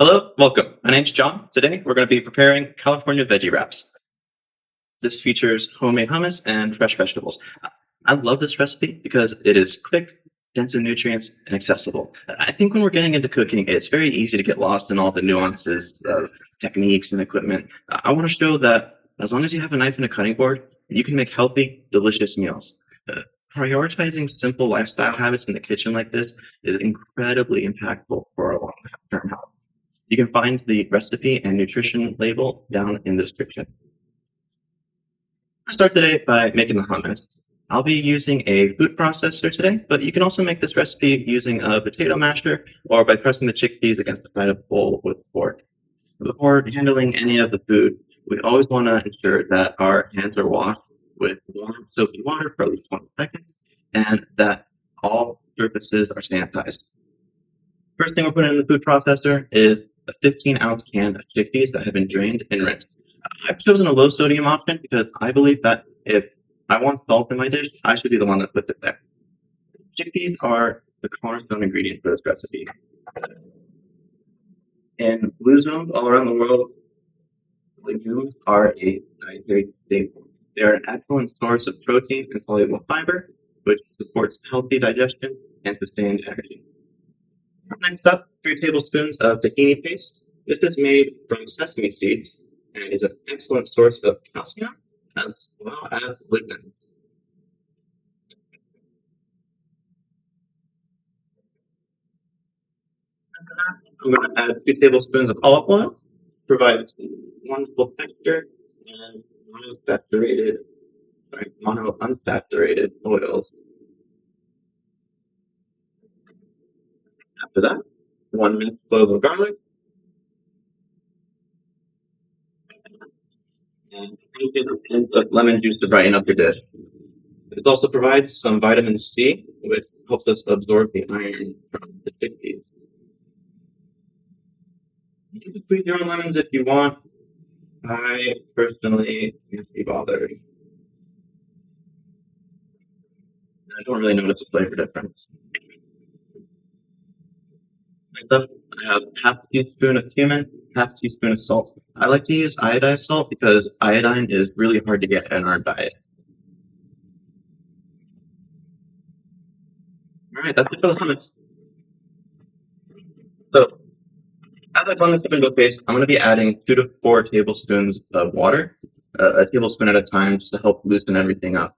Hello, welcome. My name's John. Today we're going to be preparing California veggie wraps. This features homemade hummus and fresh vegetables. I love this recipe because it is quick, dense in nutrients, and accessible. I think when we're getting into cooking, it's very easy to get lost in all the nuances of techniques and equipment. I want to show that as long as you have a knife and a cutting board, you can make healthy, delicious meals. Prioritizing simple lifestyle habits in the kitchen like this is incredibly impactful for our long-term health. You can find the recipe and nutrition label down in the description. I'll start today by making the hummus. I'll be using a food processor today, but you can also make this recipe using a potato masher or by pressing the chickpeas against the side of a bowl with a fork. Before handling any of the food, we always want to ensure that our hands are washed with warm soapy water for at least 20 seconds and that all surfaces are sanitized. First thing we're putting in the food processor is a 15-ounce can of chickpeas that have been drained and rinsed. I've chosen a low sodium option because I believe that if I want salt in my dish, I should be the one that puts it there. Chickpeas are the cornerstone ingredient for this recipe. In blue zones all around the world, legumes are a dietary staple. They are an excellent source of protein and soluble fiber, which supports healthy digestion and sustained energy. Next up, 3 tablespoons of tahini paste. This is made from sesame seeds and is an excellent source of calcium as well as lignans. I'm going to add 2 tablespoons of olive oil. Provides wonderful texture and monounsaturated oils. After that, 1 minced clove of garlic, and 3 tablespoons of lemon juice to brighten up your dish. This also provides some vitamin C, which helps us absorb the iron from the chickpeas. You can squeeze your own lemons if you want. I personally can't be bothered. I don't really notice a flavor difference. Next up, I have half a teaspoon of cumin, half a teaspoon of salt. I like to use iodized salt because iodine is really hard to get in our diet. All right, that's it for the hummus. So, as I blend this up into a paste, I'm going to be adding 2 to 4 tablespoons of water, a tablespoon at a time, just to help loosen everything up.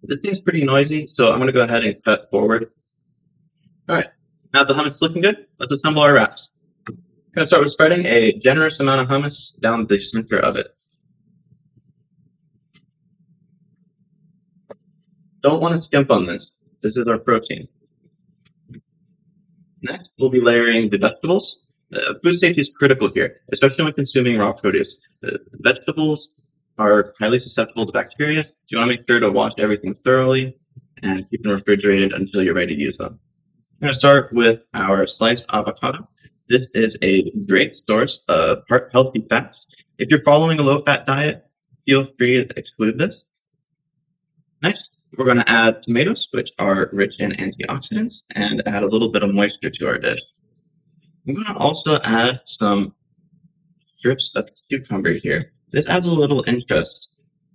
This seems pretty noisy, so I'm going to go ahead and cut forward. All right, now the hummus is looking good. Let's assemble our wraps. I'm going to start with spreading a generous amount of hummus down the center of it. Don't want to skimp on this. This is our protein. Next, we'll be layering the vegetables. Food safety is critical here, especially when consuming raw produce. Vegetables are highly susceptible to bacteria, so you want to make sure to wash everything thoroughly and keep them refrigerated until you're ready to use them. I'm going to start with our sliced avocado. This is a great source of healthy fats. If you're following a low-fat diet, feel free to exclude this. Next, we're going to add tomatoes, which are rich in antioxidants, and add a little bit of moisture to our dish. I'm going to also add some strips of cucumber here. This adds a little interest.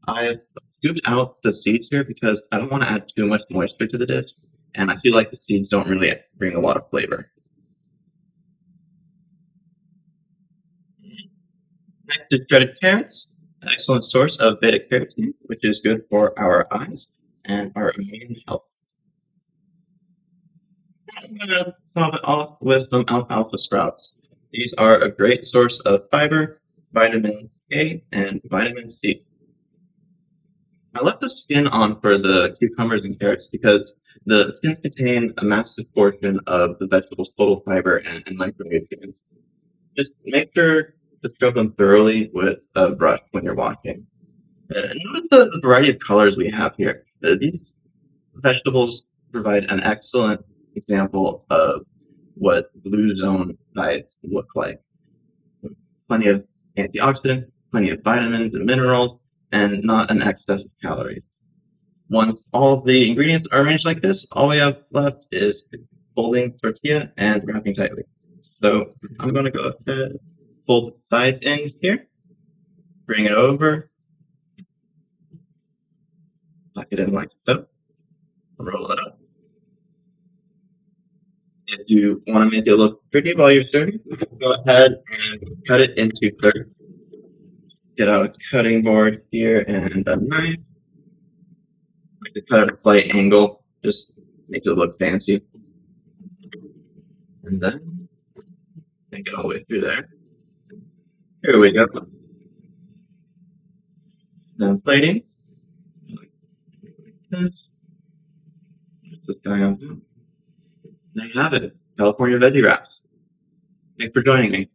I've scooped out the seeds here because I don't want to add too much moisture to the dish, and I feel like the seeds don't really bring a lot of flavor. Next is shredded carrots, an excellent source of beta-carotene, which is good for our eyes and our immune health. I'm going to top it off with some alfalfa sprouts. These are a great source of fiber, vitamin A, and vitamin C. I left the skin on for the cucumbers and carrots because the skins contain a massive portion of the vegetable's total fiber and micronutrients. Just make sure to scrub them thoroughly with a brush when you're washing. Notice the variety of colors we have here. These vegetables provide an excellent example of what blue zone diets look like. Plenty of antioxidants, plenty of vitamins and minerals, and not an excess of calories. Once all the ingredients are arranged like this, all we have left is folding tortilla and wrapping tightly. So I'm going to go ahead, fold the sides in here, bring it over, tuck it in like so, roll it up. If you want to make it look pretty while you're serving, go ahead and cut it into thirds. Get out a cutting board here and a knife. I like to cut at a slight angle, just makes it look fancy. And then take it all the way through there. Here we go. Then plating. Like this. Just this guy on top. There you have it. California veggie wraps. Thanks for joining me.